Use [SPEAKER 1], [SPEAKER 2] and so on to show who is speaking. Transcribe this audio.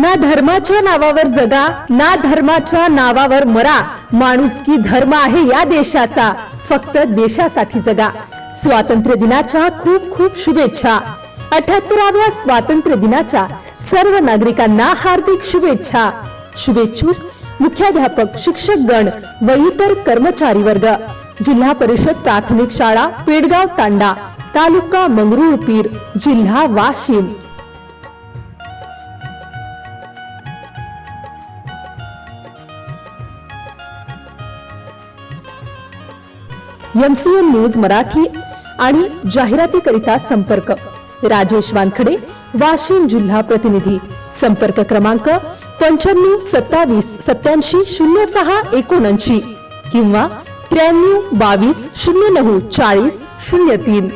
[SPEAKER 1] ना धर्माच्या नावावर जगा, ना धर्माच्या नावावर मरा. माणुसकी धर्म आहे या देशाचा, फक्त देशासाठी जगा. स्वातंत्र्य दिनाच्या खूप खूप शुभेच्छा. 78व्या स्वातंत्र्य दिनाच्या सर्व नागरिकांना हार्दिक शुभेच्छा. शुभेच्छुक मुख्याध्यापक, शिक्षकगण व इतर कर्मचारी वर्ग. जिल्हा परिषद प्राथमिक शाळा पेडगाव तांडा, तालुका मंगरुळपीर, जिल्हा वाशिम. MCN न्यूज मराठी आणि जाहिरातीकरिता संपर्क राजेश वानखडे, वाशिम जिल्हा प्रतिनिधी. संपर्क क्रमांक 95 27 87 06 79 किंवा 93 22 09 40 03.